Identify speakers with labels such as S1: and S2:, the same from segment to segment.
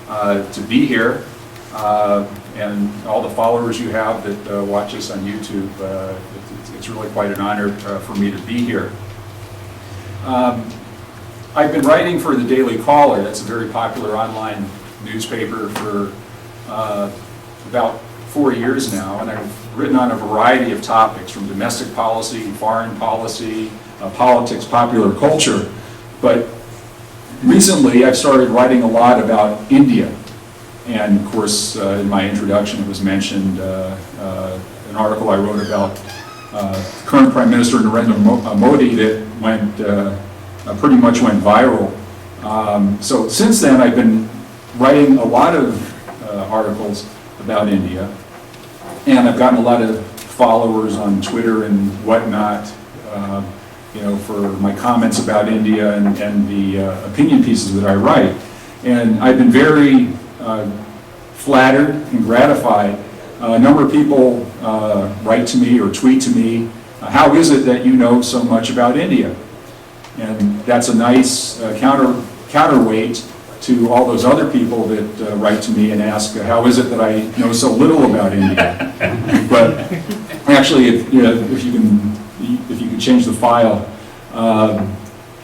S1: to be here, and all the followers you have that watch us on YouTube. It's really quite an honor for me to be here. I've been writing for the Daily Caller. That's a very popular online newspaper for about 4 years now, and I've written on a variety of topics, from domestic policy, foreign policy, politics, popular culture. But recently I've started writing a lot about India. And of course, in my introduction it was mentioned an article I wrote about current Prime Minister Narendra Modi that pretty much went viral. So since then I've been writing a lot of articles about India, and I've gotten a lot of followers on Twitter and whatnot, for my comments about India and the opinion pieces that I write. And I've been very flattered and gratified. A number of people write to me or tweet to me, how is it that you know so much about India? And that's a nice counterweight to all those other people that write to me and ask, how is it that I know so little about India? But actually, if you can change the file,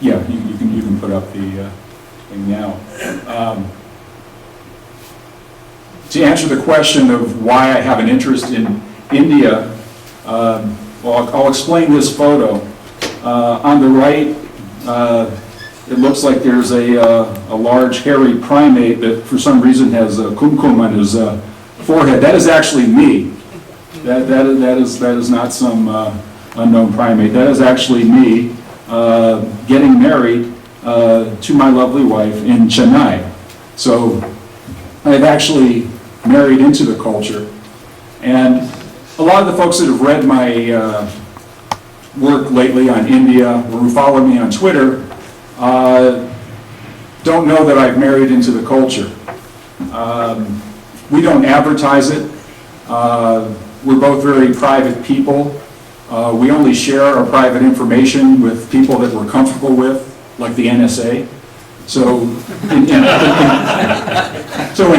S1: you can put up the thing now. To answer the question of why I have an interest in India, I'll explain this photo. On the right, it looks like there's a large hairy primate that for some reason has a kumkum on his forehead. That is actually me. That is not some unknown primate. That is actually me getting married to my lovely wife in Chennai. So I've actually married into the culture. And a lot of the folks that have read my work lately on India, or who follow me on Twitter, don't know that I've married into the culture. We don't advertise it. We're both very private people. We only share our private information with people that we're comfortable with, like the NSA. So in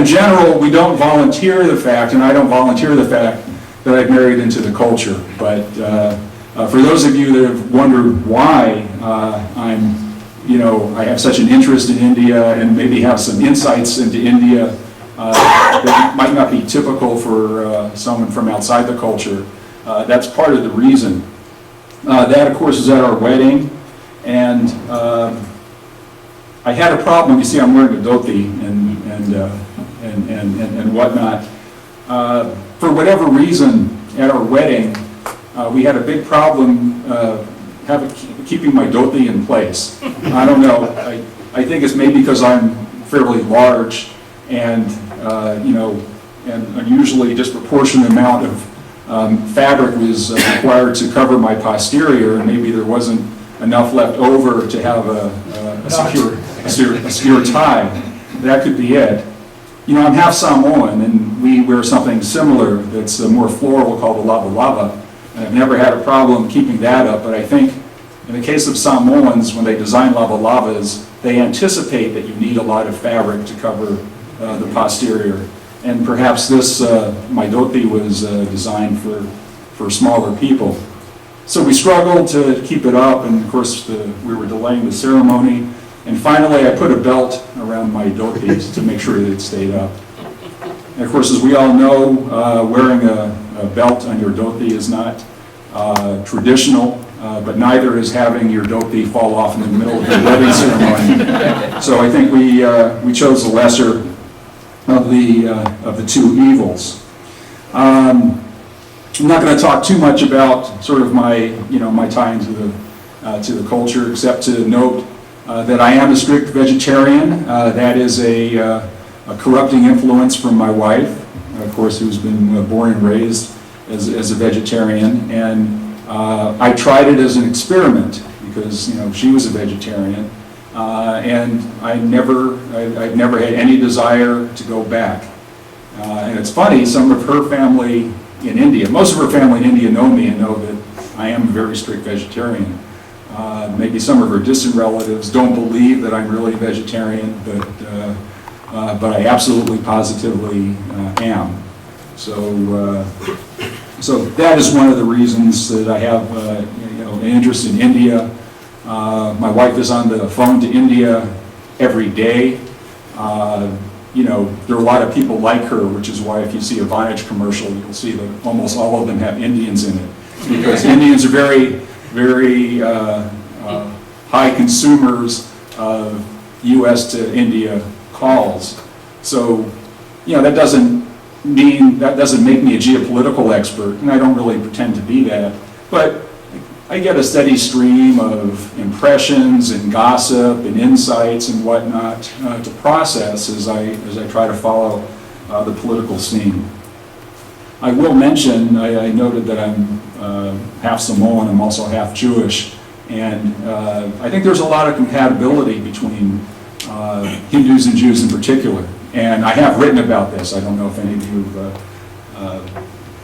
S1: general, we don't volunteer the fact, and I don't volunteer the fact, that I've married into the culture. But for those of you that have wondered why I have such an interest in India and maybe have some insights into India that might not be typical for someone from outside the culture, that's part of the reason. That, of course, is at our wedding, and I had a problem. You see, I'm wearing a dhoti and whatnot. For whatever reason, at our wedding, we had a big problem keeping my dhoti in place. I don't know. I think it's maybe because I'm fairly large, and an unusually disproportionate amount of fabric was required to cover my posterior, and maybe there wasn't enough left over to have a secure tie. That could be it. I'm half Samoan, and we wear something similar that's more floral called the lava lava, and I've never had a problem keeping that up. But I think in the case of Samoans, when they design lava lavas, they anticipate that you need a lot of fabric to cover the posterior. And perhaps this, my dhoti, was designed for smaller people. So we struggled to keep it up, and of course we were delaying the ceremony. And finally I put a belt around my dhoti to make sure that it stayed up. And of course, as we all know, wearing a belt on your dhoti is not traditional, but neither is having your dhoti fall off in the middle of the wedding ceremony. So I think we chose the lesser of the two evils. I'm not going to talk too much about sort of my tie into the culture, except to note that I am a strict vegetarian. That is a corrupting influence from my wife, of course, who's been born and raised as a vegetarian. And I tried it as an experiment because she was a vegetarian, and I've never had any desire to go back. And it's funny, some of her family in India, most of her family in India know me and know that I am a very strict vegetarian. Maybe some of her distant relatives don't believe that I'm really vegetarian, but but I absolutely, positively am. So that is one of the reasons that I have an interest in India. My wife is on the phone to India every day. There are a lot of people like her, which is why if you see a Vonage commercial, you'll see that almost all of them have Indians in it. Because Indians are very, very high consumers of U.S. to India calls. So, that doesn't make me a geopolitical expert, and I don't really pretend to be that. But I get a steady stream of impressions and gossip and insights and whatnot to process as I try to follow the political scene. I will mention, I noted that I'm half Samoan, I'm also half Jewish, and I think there's a lot of compatibility between Hindus and Jews in particular. And I have written about this. I don't know if any of you have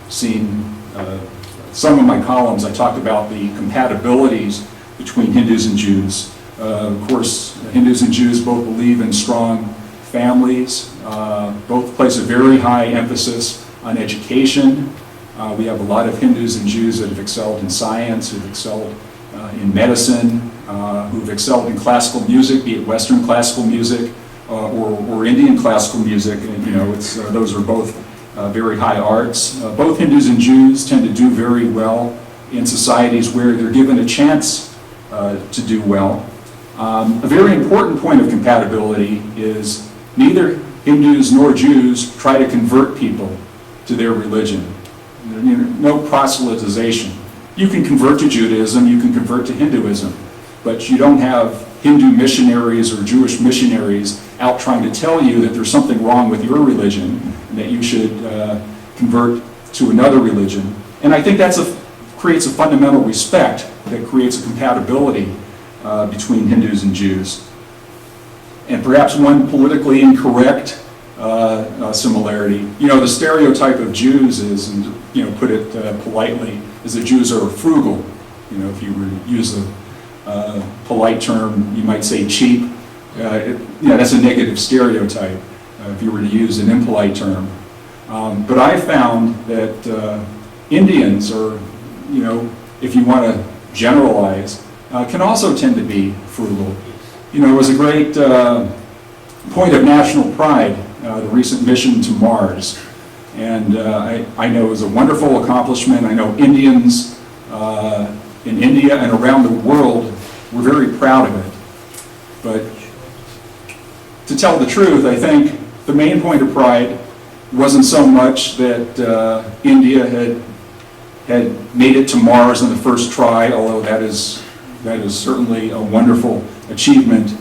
S1: seen some of my columns. I talked about the compatibilities between Hindus and Jews. Of course, Hindus and Jews both believe in strong families. Both place a very high emphasis on education. We have a lot of Hindus and Jews that have excelled in science, who've excelled in medicine, who've excelled in classical music, be it Western classical music or Indian classical music. And, those are both very high arts. Both Hindus and Jews tend to do very well in societies where they're given a chance to do well. A very important point of compatibility is neither Hindus nor Jews try to convert people to their religion. No proselytization. You can convert to Judaism, you can convert to Hinduism, but you don't have Hindu missionaries or Jewish missionaries out trying to tell you that there's something wrong with your religion and that you should convert to another religion. And I think creates a fundamental respect that creates a compatibility between Hindus and Jews. And perhaps one politically incorrect similarity. The stereotype of Jews is, and put it politely, is that Jews are frugal. If you were to use a polite term, you might say cheap. That's a negative stereotype if you were to use an impolite term. But I found that Indians, or if you want to generalize, can also tend to be frugal. It was a great point of national pride, the recent mission to Mars. And I know it was a wonderful accomplishment. I know Indians in India and around the world were very proud of it. But to tell the truth, I think the main point of pride wasn't so much that India had made it to Mars in the first try, although that is certainly a wonderful achievement,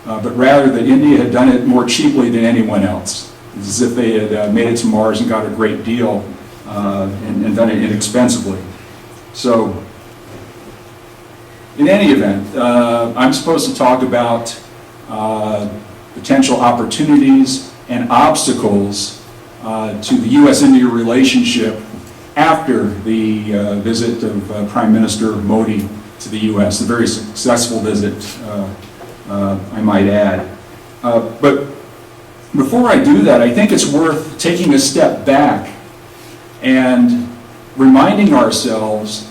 S1: but rather that India had done it more cheaply than anyone else. It's as if they had made it to Mars and got a great deal and done it inexpensively. So, in any event, I'm supposed to talk about potential opportunities and obstacles to the U.S.-India relationship after the visit of Prime Minister Modi to the U.S., a very successful visit, I might add. But before I do that, I think it's worth taking a step back and reminding ourselves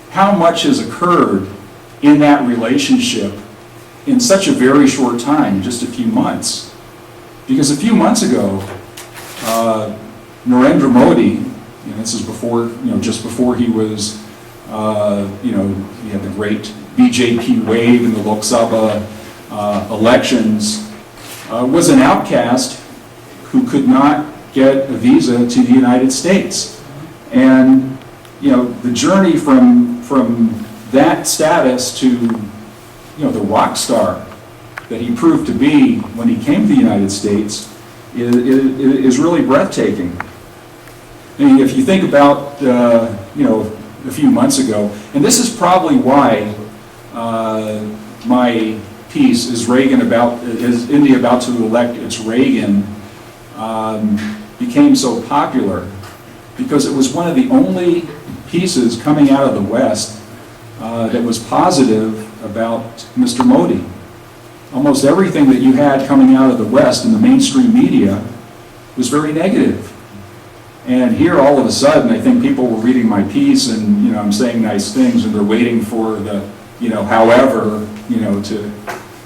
S1: how much has occurred in that relationship in such a very short time, just a few months. Because a few months ago, Narendra Modi, this is before, just before he was, he had the great BJP wave in the Lok Sabha elections, was an outcast who could not get a visa to the United States. And, the journey from that status to, the rock star that he proved to be when he came to the United States is really breathtaking. I mean, if you think about, a few months ago, and this is probably why my piece, is India about to elect its Reagan, became so popular, because it was one of the only pieces coming out of the West that was positive about Mr. Modi. almost everything that you had coming out of the West in the mainstream media was very negative. And here, all of a sudden, I think people were reading my piece, and I'm saying nice things, and they're waiting for the, however, to,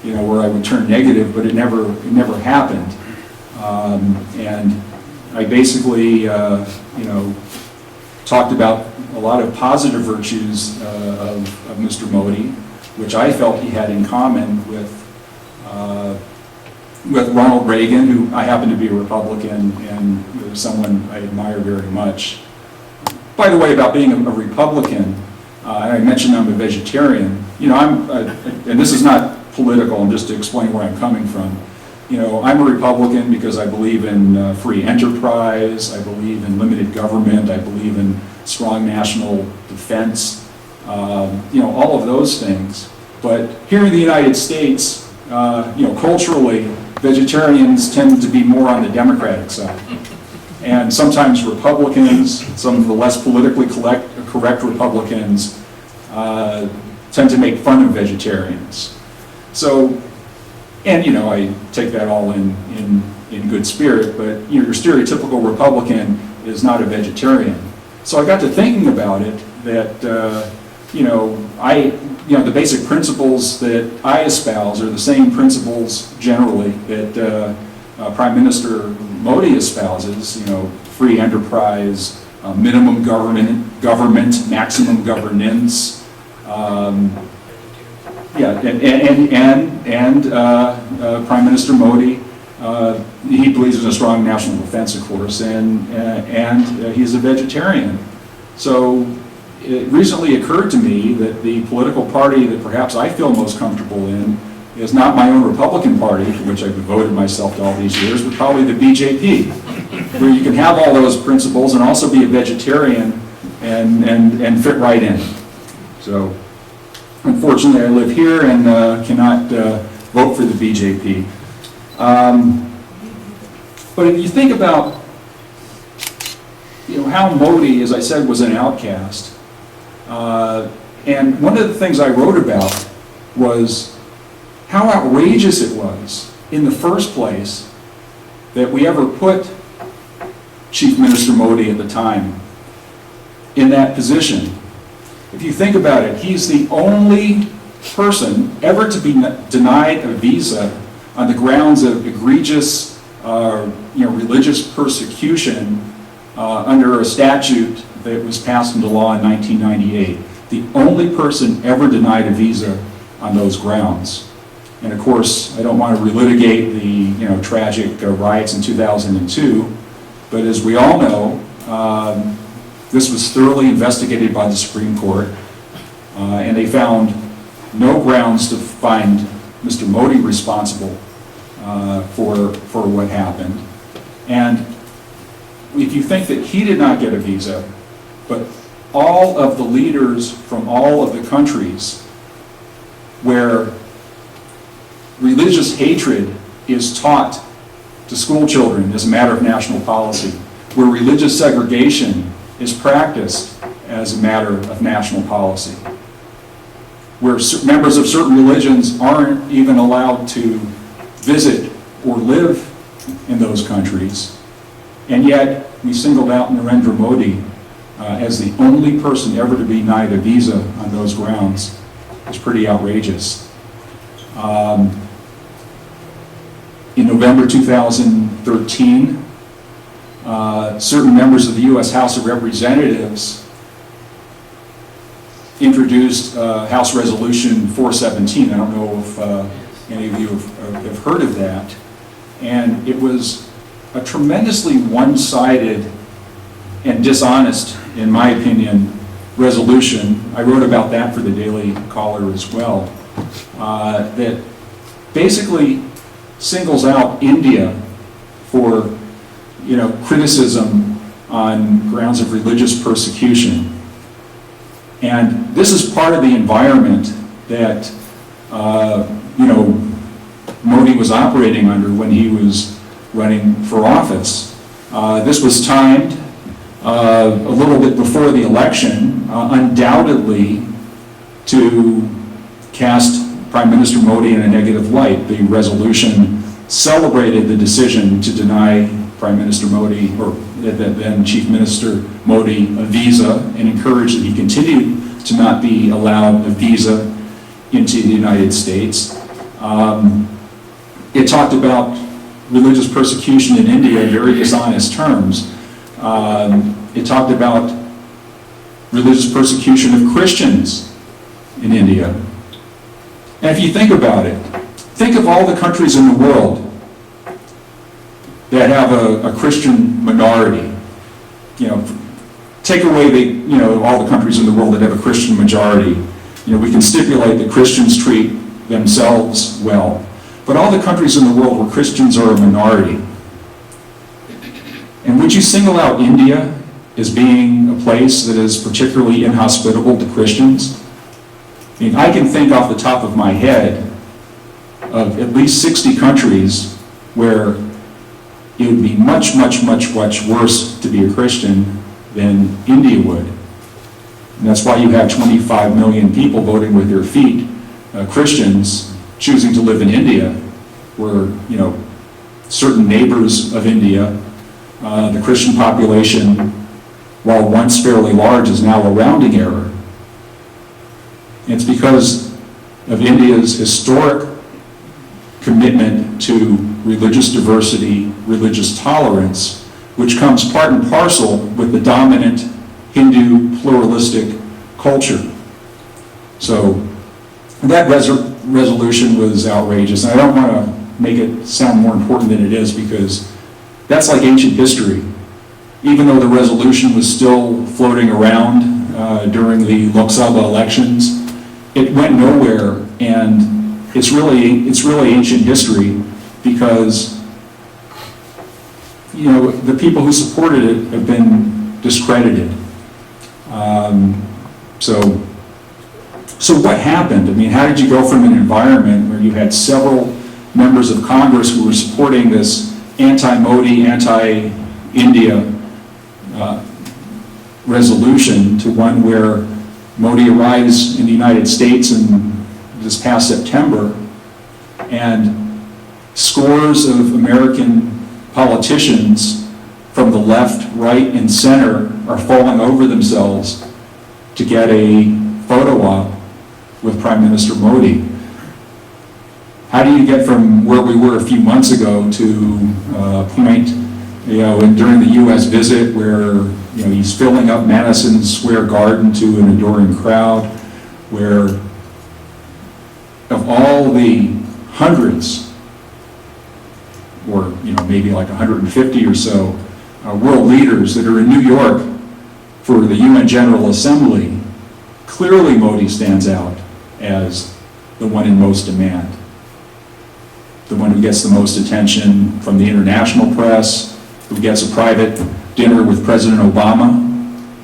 S1: where I would turn negative, but it never happened. And I basically, talked about a lot of positive virtues of Mr. Modi, which I felt he had in common with Ronald Reagan, who I happen to be a Republican and someone I admire very much. By the way, about being a Republican, and I mentioned I'm a vegetarian. And this is not political, and just to explain where I'm coming from. I'm a Republican because I believe in free enterprise, I believe in limited government, I believe in strong national defense, all of those things. But here in the United States, culturally, vegetarians tend to be more on the Democratic side. And sometimes Republicans, some of the less politically correct Republicans, tend to make fun of vegetarians. So, and I take that all in good spirit, but your stereotypical Republican is not a vegetarian. So I got to thinking about it, that, the basic principles that I espouse are the same principles generally that Prime Minister Modi espouses, free enterprise, minimum government, maximum governance, Prime Minister Modi, he believes in a strong national defense, of course, and he's a vegetarian. So it recently occurred to me that the political party that perhaps I feel most comfortable in is not my own Republican Party, to which I've devoted myself to all these years, but probably the BJP, where you can have all those principles and also be a vegetarian and fit right in. So, unfortunately, I live here and cannot vote for the BJP. But if you think about, how Modi, as I said, was an outcast, and one of the things I wrote about was how outrageous it was in the first place that we ever put Chief Minister Modi at the time in that position. If you think about it, he's the only person ever to be denied a visa on the grounds of egregious religious persecution under a statute that was passed into law in 1998. The only person ever denied a visa on those grounds. And of course, I don't want to relitigate the tragic riots in 2002, but as we all know, this was thoroughly investigated by the Supreme Court, and they found no grounds to find Mr. Modi responsible for what happened. And if you think that he did not get a visa, but all of the leaders from all of the countries where religious hatred is taught to school children as a matter of national policy, where religious segregation is practiced as a matter of national policy, where members of certain religions aren't even allowed to visit or live in those countries, and yet we singled out Narendra Modi as the only person ever to be denied a visa on those grounds. It's pretty outrageous. In November 2013, certain members of the U.S. House of Representatives introduced House Resolution 417. I don't know if any of you have heard of that. And it was a tremendously one-sided and dishonest, in my opinion, resolution. I wrote about that for the Daily Caller as well. That basically singles out India for criticism on grounds of religious persecution. And this is part of the environment that Modi was operating under when he was running for office. This was timed a little bit before the election, undoubtedly to cast Prime Minister Modi in a negative light. The resolution celebrated the decision to deny Prime Minister Modi, or then Chief Minister Modi, a visa, and encouraged that he continue to not be allowed a visa into the United States. It talked about religious persecution in India in very dishonest terms. It talked about religious persecution of Christians in India. And if you think about it, think of all the countries in the world that have a Christian minority. Take away all the countries in the world that have a Christian majority. We can stipulate that Christians treat themselves well. But all the countries in the world where Christians are a minority. And would you single out India as being a place that is particularly inhospitable to Christians? I can think off the top of my head of at least 60 countries where it would be much, much, much, much worse to be a Christian than India would. And that's why you have 25 million people voting with their feet, Christians choosing to live in India, where, certain neighbors of India, the Christian population, while once fairly large, is now a rounding error. It's because of India's historic commitment to religious diversity, religious tolerance, which comes part and parcel with the dominant Hindu pluralistic culture. So that resolution was outrageous. And I don't want to make it sound more important than it is, because that's like ancient history. Even though the resolution was still floating around during the Lok Sabha elections, it went nowhere, and it's really ancient history, because the people who supported it have been discredited. So what happened? How did you go from an environment where you had several members of Congress who were supporting this anti-Modi, anti-India resolution to one where Modi arrives in the United States in this past September, and scores of American politicians from the left, right, and center are falling over themselves to get a photo op with Prime Minister Modi? How do you get from where we were a few months ago to a point, during the U.S. visit where he's filling up Madison Square Garden to an adoring crowd, where of all the hundreds, or maybe like 150 or so world leaders that are in New York for the UN General Assembly, clearly Modi stands out as the one in most demand, the one who gets the most attention from the international press, who gets a private dinner with President Obama,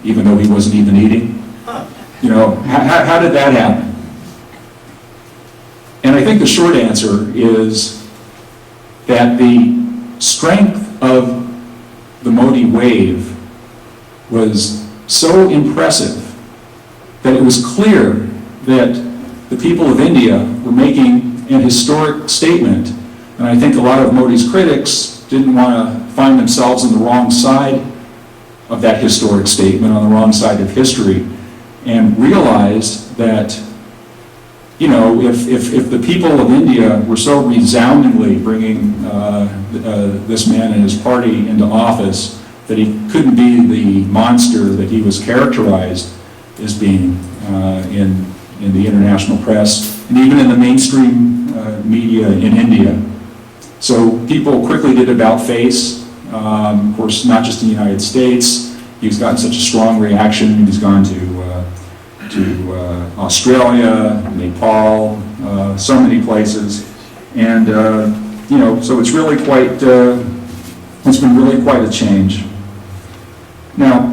S1: even though he wasn't even eating. How did that happen? And I think the short answer is that the strength of the Modi wave was so impressive that it was clear that the people of India were making an historic statement. And I think a lot of Modi's critics didn't want to find themselves on the wrong side of that historic statement, on the wrong side of history, and realized that if the people of India were so resoundingly bringing this man and his party into office, that he couldn't be the monster that he was characterized as being in the international press, and even in the mainstream media in India. So people quickly did about face. Of course, not just in the United States. He's gotten such a strong reaction. He's gone to Australia, Nepal, so many places, and so it's really quite. It's been really quite a change. Now,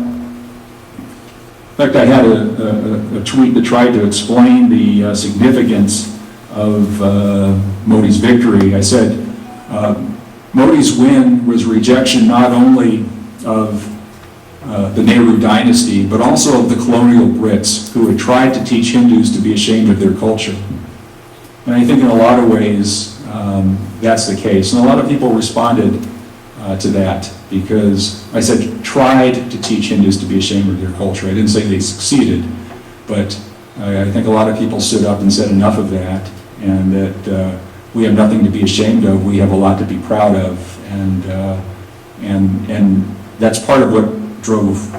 S1: in fact, I had a tweet that tried to explain the significance of Modi's victory. I said, Modi's win was rejection not only of the Nehru dynasty, but also of the colonial Brits who had tried to teach Hindus to be ashamed of their culture. And I think in a lot of ways, that's the case. And a lot of people responded to that because I said, tried to teach Hindus to be ashamed of their culture. I didn't say they succeeded, but I think a lot of people stood up and said enough of that, and that we have nothing to be ashamed of. We have a lot to be proud of, and that's part of what drove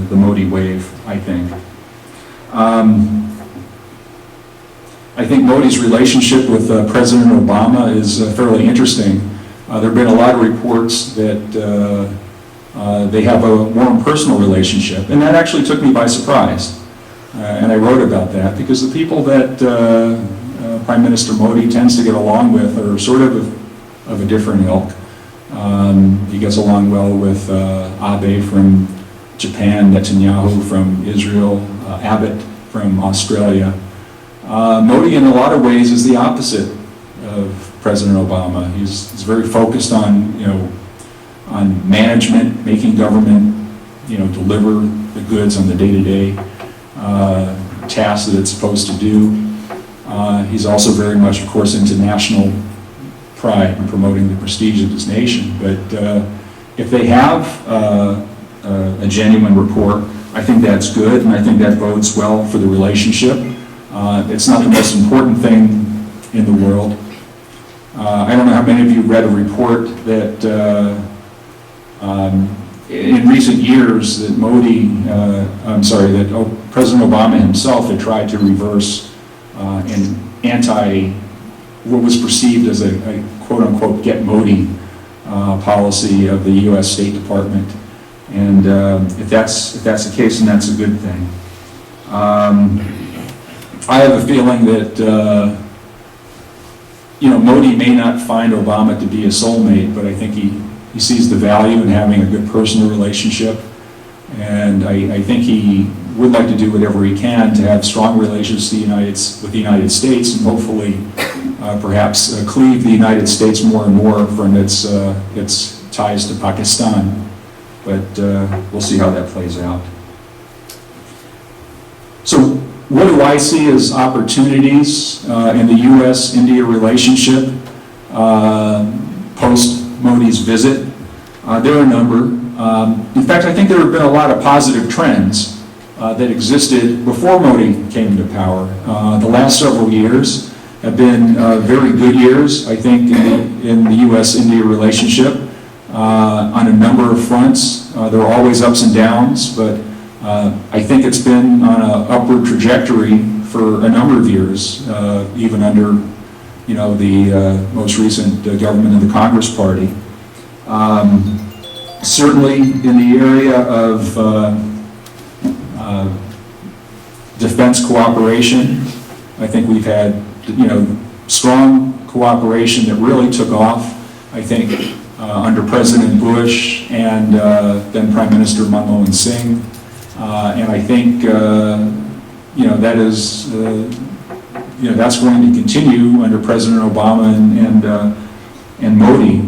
S1: the Modi wave, I think. I think Modi's relationship with President Obama is fairly interesting. There have been a lot of reports that they have a warm personal relationship, and that actually took me by surprise. And I wrote about that because the people that Prime Minister Modi tends to get along with are sort of a different ilk. He gets along well with Abe from Japan, Netanyahu from Israel, Abbott from Australia. Modi, in a lot of ways, is the opposite of President Obama. He's very focused on, on management, making government, deliver the goods on the day-to-day tasks that it's supposed to do. He's also very much, of course, into national pride and promoting the prestige of his nation. But if they have a genuine rapport, I think that's good, and I think that bodes well for the relationship. It's not the most important thing in the world. I don't know how many of you read a report that in recent years that President Obama himself had tried to reverse what was perceived as a quote-unquote get Modi policy of the U.S. State Department. And if that's the case, then that's a good thing. I have a feeling that Modi may not find Obama to be a soulmate, but I think he sees the value in having a good personal relationship, and I think he would like to do whatever he can to have strong relations with the United States, and hopefully perhaps cleave the United States more and more from its ties to Pakistan. But we'll see how that plays out. So what do I see as opportunities in the U.S.-India relationship post-Modi's visit? There are a number. In fact, I think there have been a lot of positive trends that existed before Modi came to power. The last several years have been very good years, I think, in the U.S.-India relationship on a number of fronts. There are always ups and downs, but I think it's been on an upward trajectory for a number of years, even under, the most recent government of the Congress Party. Certainly in the area of defense cooperation, I think we've had, strong cooperation that really took off, I think, under President Bush and then Prime Minister Manmohan Singh. And I think, that is, that's going to continue under President Obama and Modi.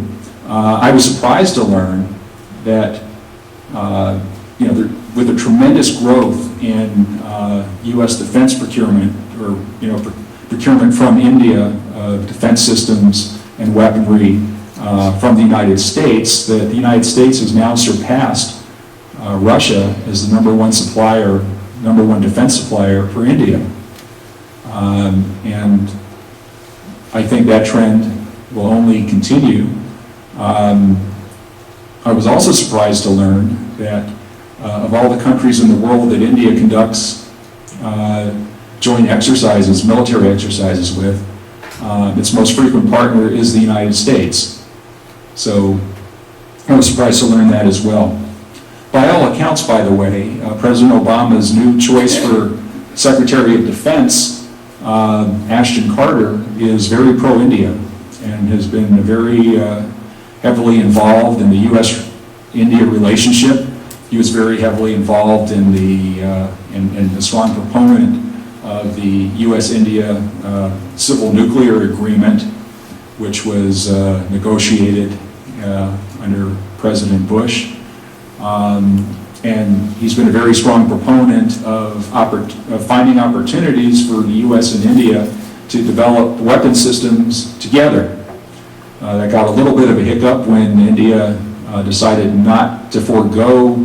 S1: I was surprised to learn that, with the tremendous growth in U.S. defense procurement, or, procurement from India of defense systems and weaponry from the United States, that the United States has now surpassed Russia as the number one defense supplier for India. And I think that trend will only continue. I was also surprised to learn that of all the countries in the world that India conducts joint exercises, military exercises with, its most frequent partner is the United States. So I was surprised to learn that as well. By all accounts, by the way, President Obama's new choice for Secretary of Defense, Ashton Carter, is very pro-India and has been very heavily involved in the U.S.-India relationship. He was very heavily involved in a strong proponent of the U.S.-India civil nuclear agreement, which was negotiated under President Bush. And he's been a very strong proponent of finding opportunities for the U.S. and India to develop weapon systems together. That got a little bit of a hiccup when India decided not to forego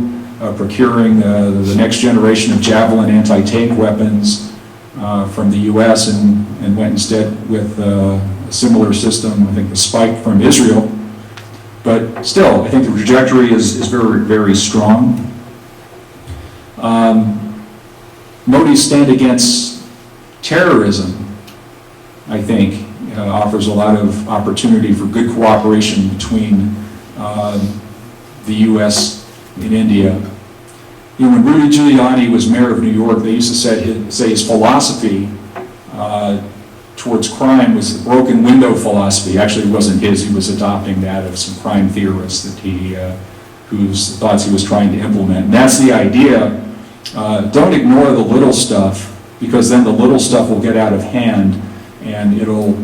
S1: procuring the next generation of Javelin anti-tank weapons from the U.S. and went instead with a similar system, I think the Spike from Israel. But still, I think the trajectory is very, very strong. Modi's stand against terrorism, I think, offers a lot of opportunity for good cooperation between the U.S. and India. You know, when Rudy Giuliani was mayor of New York, they used to say his philosophy towards crime was the broken window philosophy. Actually, it wasn't his. He was adopting that of some crime theorists that whose thoughts he was trying to implement. And that's the idea. Don't ignore the little stuff, because then the little stuff will get out of hand and it'll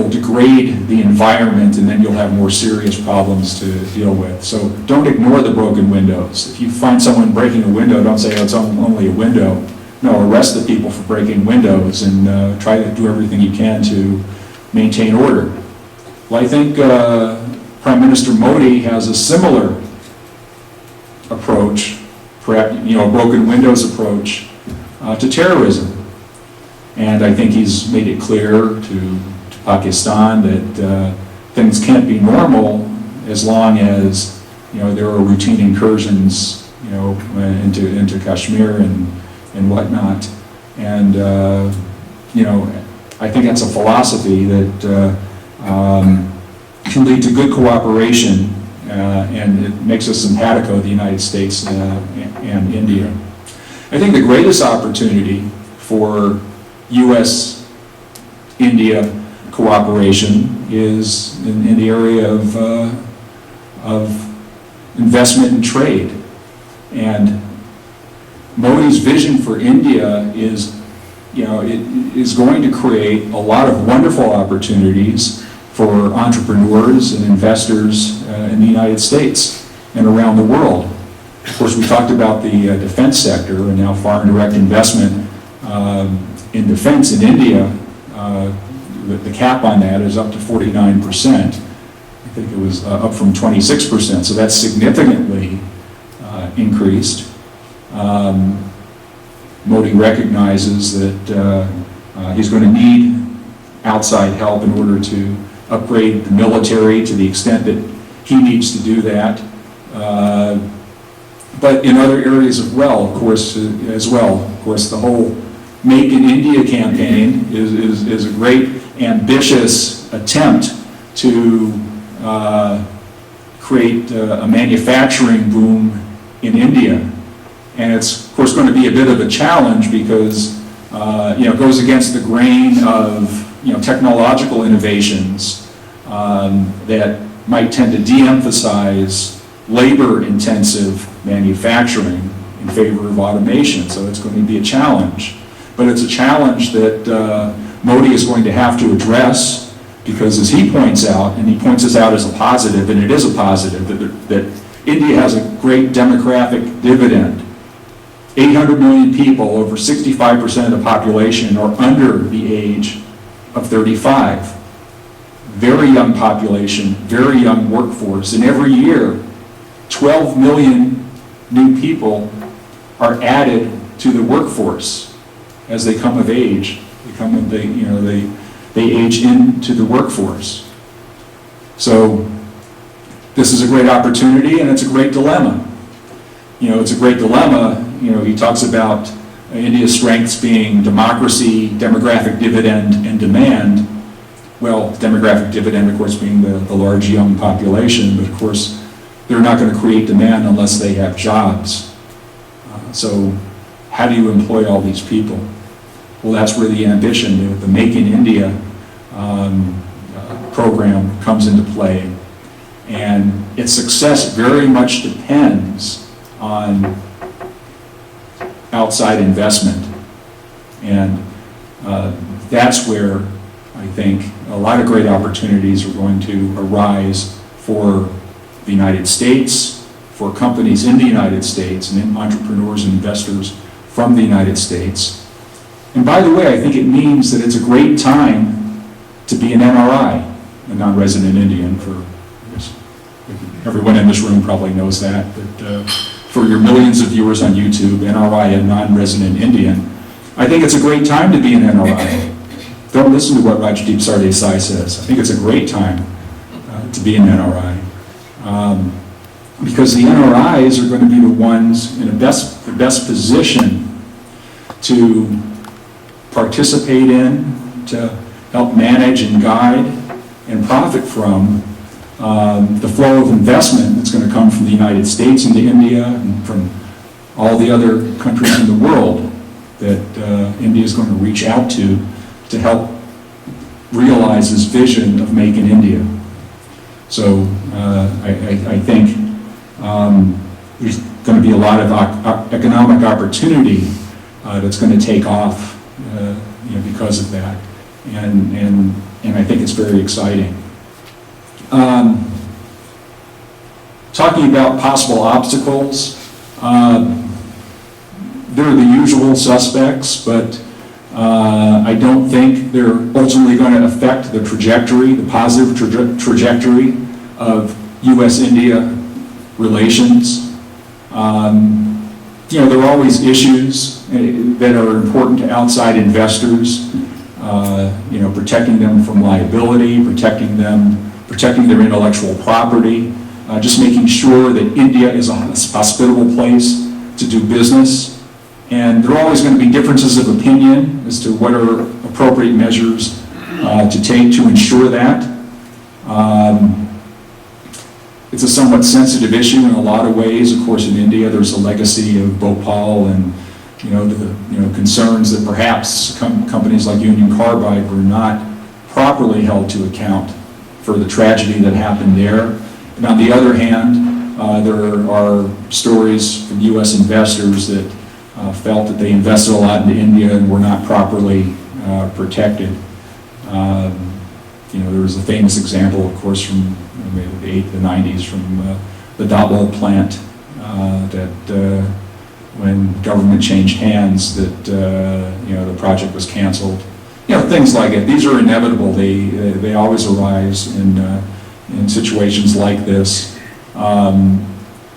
S1: degrade the environment, and then you'll have more serious problems to deal with. So don't ignore the broken windows. If you find someone breaking a window, don't say, oh, it's only a window. No, arrest the people for breaking windows and try to do everything you can to maintain order. Well, I think Prime Minister Modi has a similar approach, perhaps, you know, a broken windows approach to terrorism. And I think he's made it clear to Pakistan that things can't be normal as long as, you know, there are routine incursions, you know, into Kashmir and whatnot. And you know, I think that's a philosophy that can lead to good cooperation, and it makes us simpatico, the United States and India. I think the greatest opportunity for U.S.-India cooperation is in the area of investment and trade. And Modi's vision for India is, you know, it is going to create a lot of wonderful opportunities for entrepreneurs and investors in the United States and around the world. Of course, we talked about the defense sector and now foreign direct investment in defense in India. The cap on that is up to 49%. I think it was up from 26%, so that's significantly increased. Modi recognizes that he's going to need outside help in order to upgrade the military to the extent that he needs to do that. But in other areas as well, of course, the whole Make in India campaign is a great, ambitious attempt to create a manufacturing boom in India. And it's, of course, going to be a bit of a challenge because you know, it goes against the grain of, you know, technological innovations that might tend to de-emphasize labor-intensive manufacturing in favor of automation. So it's going to be a challenge. But it's a challenge that Modi is going to have to address, because as he points out, and he points this out as a positive, and it is a positive, that India has a great demographic dividend. 800 million people, over 65% of the population, are under the age of 35. Very young population, very young workforce, and every year 12 million new people are added to the workforce as they come of age. They age into the workforce. So this is a great opportunity, and it's a great dilemma. You know, it's a great dilemma. You know, he talks about India's strengths being democracy, demographic dividend, and demand. Well, demographic dividend, of course, being the large young population, but of course, they're not going to create demand unless they have jobs. So how do you employ all these people? Well, that's where the ambition, the Make in India program comes into play. And its success very much depends on outside investment. And that's where I think a lot of great opportunities are going to arise for the United States, for companies in the United States, and entrepreneurs and investors from the United States. And by the way, I think it means that it's a great time to be an NRI, a non-resident Indian. For I guess, everyone in this room probably knows that, but for your millions of viewers on YouTube, NRI, a non-resident Indian, I think it's a great time to be an NRI. Don't listen to what Rajdeep Sardesai says. I think it's a great time to be an NRI. Because the NRIs are going to be the ones in the best position to participate in, to help manage and guide and profit from the flow of investment that's going to come from the United States into India and from all the other countries in the world that India is going to reach out to help realize this vision of Make in India. So I think there's going to be a lot of economic opportunity that's going to take off because of that, and I think it's very exciting. Talking about possible obstacles, they're the usual suspects, but I don't think they're ultimately going to affect the trajectory, the positive trajectory of U.S.-India relations. There are always issues that are important to outside investors, protecting them from liability, protecting their intellectual property, just making sure that India is a hospitable place to do business. And there are always going to be differences of opinion as to what are appropriate measures to take to ensure that. It's a somewhat sensitive issue in a lot of ways. Of course, in India, there's a legacy of Bhopal and the concerns that perhaps companies like Union Carbide were not properly held to account for the tragedy that happened there. And on the other hand, there are stories from U.S. investors that felt that they invested a lot into India and were not properly protected. There was a famous example, of course, from maybe the 90s from the Dabhol plant that when government changed hands that the project was canceled. Things like it. These are inevitable. They always arise in situations like this. The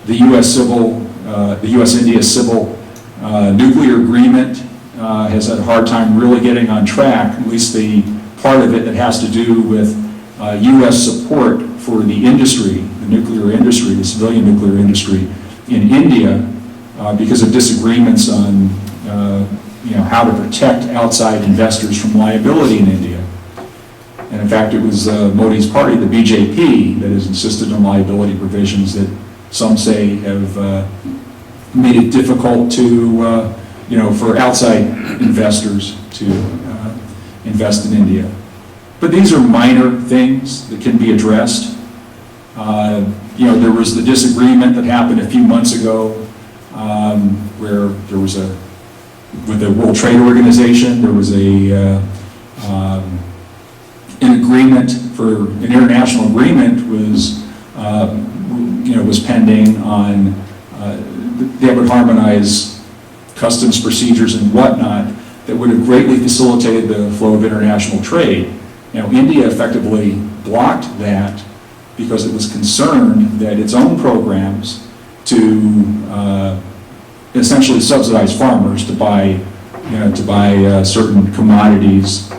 S1: U.S.-India civil nuclear agreement has had a hard time really getting on track, at least the part of it that has to do with U.S. support for the industry, the nuclear industry, the civilian nuclear industry in India, because of disagreements on how to protect outside investors from liability in India. And in fact, it was Modi's party, the BJP, that has insisted on liability provisions that some say have made it difficult to, for outside investors to invest in India. But these are minor things that can be addressed. There was the disagreement that happened a few months ago where there was with the World Trade Organization, there was an agreement for an international agreement was pending on that would harmonize customs procedures and whatnot that would have greatly facilitated the flow of international trade. India effectively blocked that because it was concerned that its own programs to essentially subsidize farmers to buy certain commodities,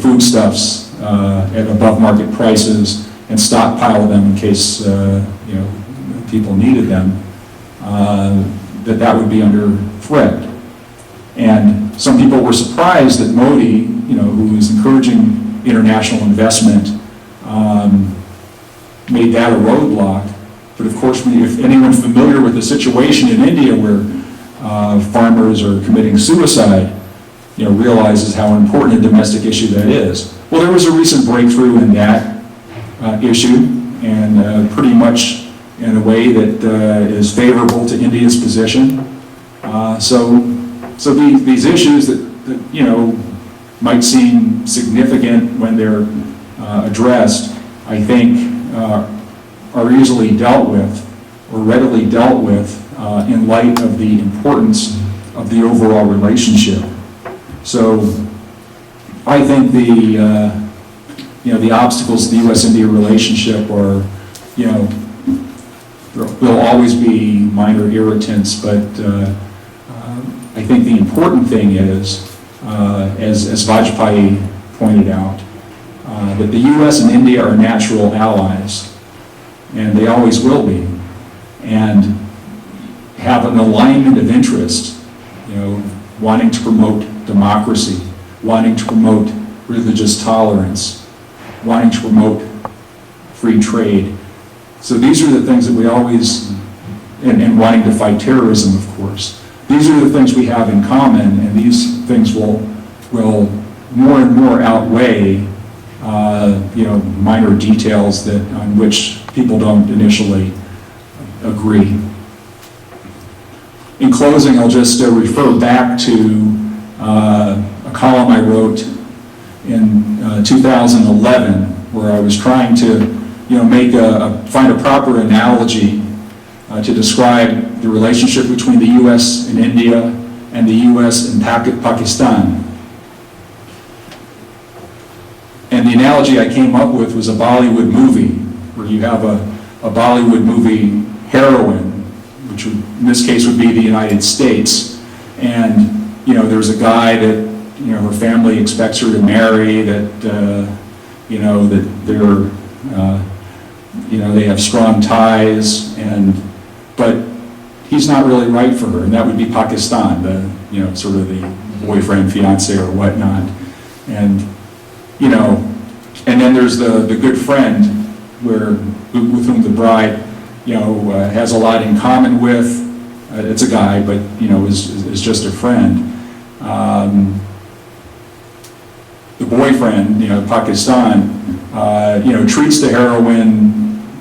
S1: foodstuffs at above market prices and stockpile them in case people needed them, that would be under threat. And some people were surprised that Modi, who is encouraging international investment, made that a roadblock. But of course, if anyone's familiar with the situation in India where farmers are committing suicide, realizes how important a domestic issue that is. Well, there was a recent breakthrough in that issue, and pretty much in a way that is favorable to India's position. So these issues that might seem significant when they're addressed, I think are easily dealt with or readily dealt with in light of the importance of the overall relationship. So I think the obstacles to the U.S.-India relationship are, there'll always be minor irritants, but I think the important thing is, as Vajpayee pointed out, that the U.S. and India are natural allies, and they always will be, and have an alignment of interest, wanting to promote democracy, wanting to promote religious tolerance, wanting to promote free trade. So these are the things that we always, and wanting to fight terrorism, of course. These are the things we have in common, and these things will more and more outweigh, minor details on which people don't initially agree. In closing, I'll just refer back to a column I wrote in 2011, where I was trying to, find a proper analogy to describe the relationship between the U.S. and India and the U.S. and Pakistan. And the analogy I came up with was a Bollywood movie, where you have a Bollywood movie heroine, which in this case would be the United States, and there's a guy that her family expects her to marry, that that they're they have strong ties, but he's not really right for her, and that would be Pakistan, sort of the boyfriend, fiance, or whatnot, and then there's the good friend, with whom the bride has a lot in common with. It's a guy, but is just a friend. The boyfriend, Pakistan, treats the heroine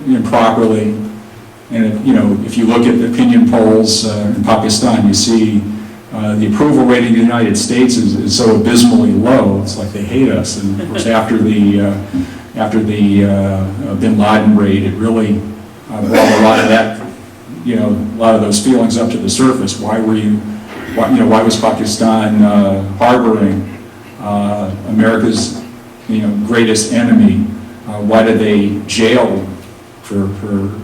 S1: improperly, and if you look at the opinion polls in Pakistan, you see the approval rating in the United States is so abysmally low. It's like they hate us. And of course, after the Bin Laden raid, it really brought a lot of that, a lot of those feelings up to the surface. Why was Pakistan harboring America's, greatest enemy? Why did they jail for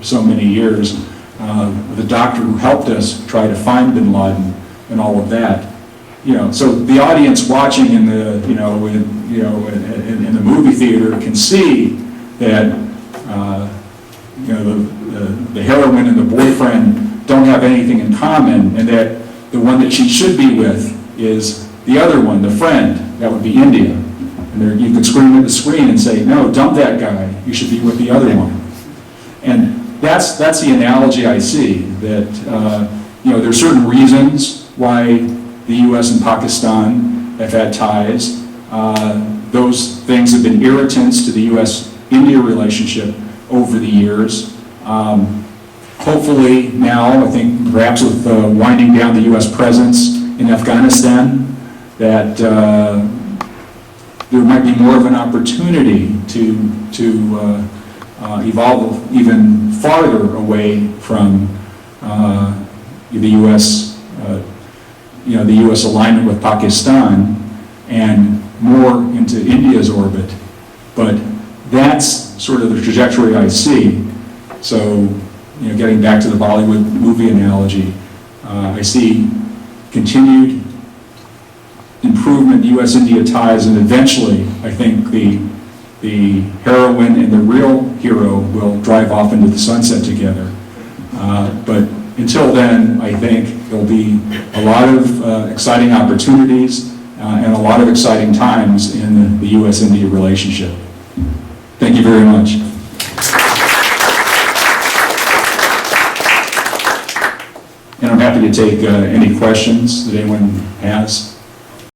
S1: so many years the doctor who helped us try to find Bin Laden and all of that? So the audience watching in the in the movie theater can see that the heroine and the boyfriend don't have anything in common, and that the one that she should be with is the other one, the friend. That would be India. And you could scream at the screen and say, no, dump that guy. You should be with the other one. And that's the analogy I see, that there are certain reasons why the U.S. and Pakistan have had ties. Those things have been irritants to the U.S.-India relationship over the years. Hopefully now, I think perhaps with winding down the U.S. presence in Afghanistan, that there might be more of an opportunity to evolve even farther away from the U.S. The U.S. alignment with Pakistan and more into India's orbit. But that's sort of the trajectory I see. So, getting back to the Bollywood movie analogy, I see continued improvement in U.S.-India ties, and eventually, I think the heroine and the real hero will drive off into the sunset together. But until then, I think there'll be a lot of exciting opportunities and a lot of exciting times in the U.S.-India relationship. Thank you very much. And I'm happy to take any questions that anyone has.